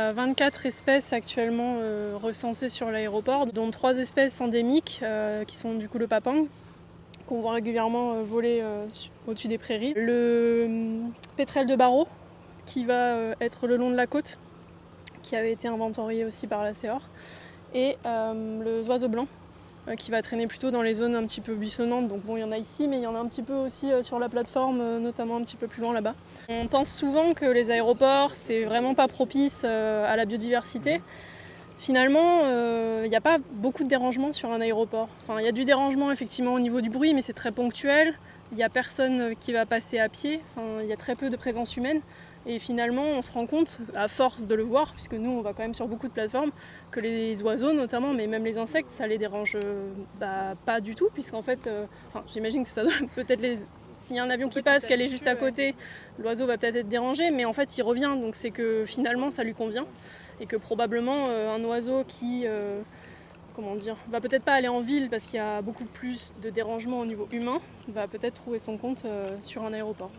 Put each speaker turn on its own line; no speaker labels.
a 24 espèces actuellement recensées sur l'aéroport, dont 3 espèces endémiques qui sont du coup le papang, qu'on voit régulièrement voler au-dessus des prairies. Le pétrel de Barreau, qui va être le long de la côte, qui avait été inventorié aussi par la CEOR, et le oiseau blanc, qui va traîner plutôt dans les zones un petit peu buissonnantes. Donc bon, il y en a ici, mais il y en a un petit peu aussi sur la plateforme, notamment un petit peu plus loin là-bas. On pense souvent que les aéroports, c'est vraiment pas propice à la biodiversité. Finalement, il n'y a pas beaucoup de dérangement sur un aéroport. Enfin, il y a du dérangement effectivement au niveau du bruit, mais c'est très ponctuel. Il n'y a personne qui va passer à pied. Enfin, il y a très peu de présence humaine. Et finalement, on se rend compte, à force de le voir, puisque nous, on va quand même sur beaucoup de plateformes, que les oiseaux notamment, mais même les insectes, ça les dérange pas du tout, puisqu'en fait, j'imagine que ça doit peut-être s'il y a un avion qui passe, qu'elle est juste à côté, l'oiseau va peut-être être dérangé, mais en fait, il revient. Donc c'est que finalement, ça lui convient. Et que probablement, un oiseau qui va peut-être pas aller en ville parce qu'il y a beaucoup plus de dérangements au niveau humain, va peut-être trouver son compte sur un aéroport.